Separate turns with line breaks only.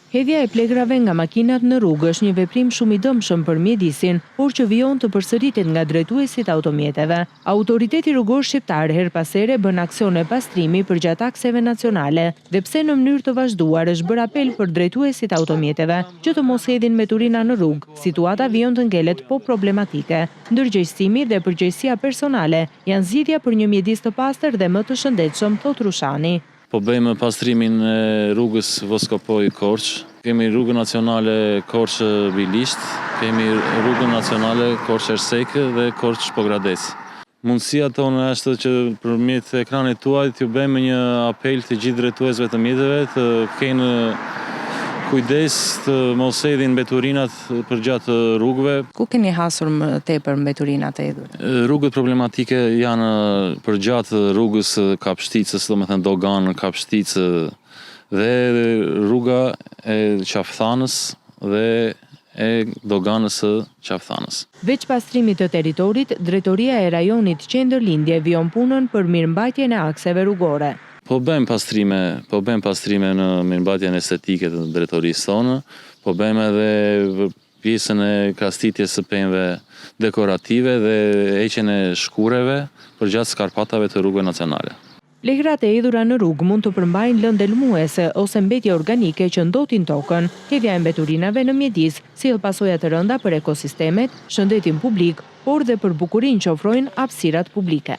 Hedhja e plegrave nga makinat në rrugë është një veprim shumë i dëmshëm për mjedisin, por që vijon të përsëritet nga drejtuesit automjeteve. Autoriteti rrugor shqiptar her pas here bën aksione pastrimi përgjatë akseve nacionale dhe pse në mënyrë të vazhduar është bërë apel për drejtuesit automjeteve që të mos hedhin veturina në rrugë. Situata vijon të ngelet po problematike. Ndërgjegjësimi dhe përgjegjësia personale janë zgjidhja për një mjedis të pastër dhe më të shëndetshëm, thot Rushani.
Po bëjmë pastrimin e rrugës Voskopoj-Korç, kemi rrugën nacionale Korç-Bilisht, kemi rrugën nacionale Korç-Ersek dhe Korç-Pogradec. Mundësia tonë është që përmjet ekranit tuaj t'ju bëjmë një apel të gjithë drejtuesve të mjeteve të kenë kujdes të mos hedhin veturinat përgjatë rrugëve.
Ku keni hasur më tepër veturinat e hedhur?
Rrugët problematike janë përgjatë rrugës Kapshticës, domethënë Dogan, Kapshticë dhe rruga e Qafthanës dhe e Doganës së Qafthanës.
Veç pastrimit të territorit, Drejtoria e Rajonit Qendërlindje vijon punën për mirëmbajtjen e akseve rrugore.
Po bëjmë pastrime në mirëmbajtjen estetike të drejtorisë tonë, po bëjmë edhe pjesën e kastitjes së pemëve dekorative dhe heqjen e shkureve përgjatë skarpatave të rrugëve nacionale.
Plegrat e hedhura në rrugë mund të përmbajnë lëndë lëmuese ose mbetje organike që ndotin tokën, hedhja e mbeturinave në mjedis, sjell pasoja të rënda për ekosistemet, shëndetin publik, por dhe për bukurinë që ofrojnë hapësirat publike.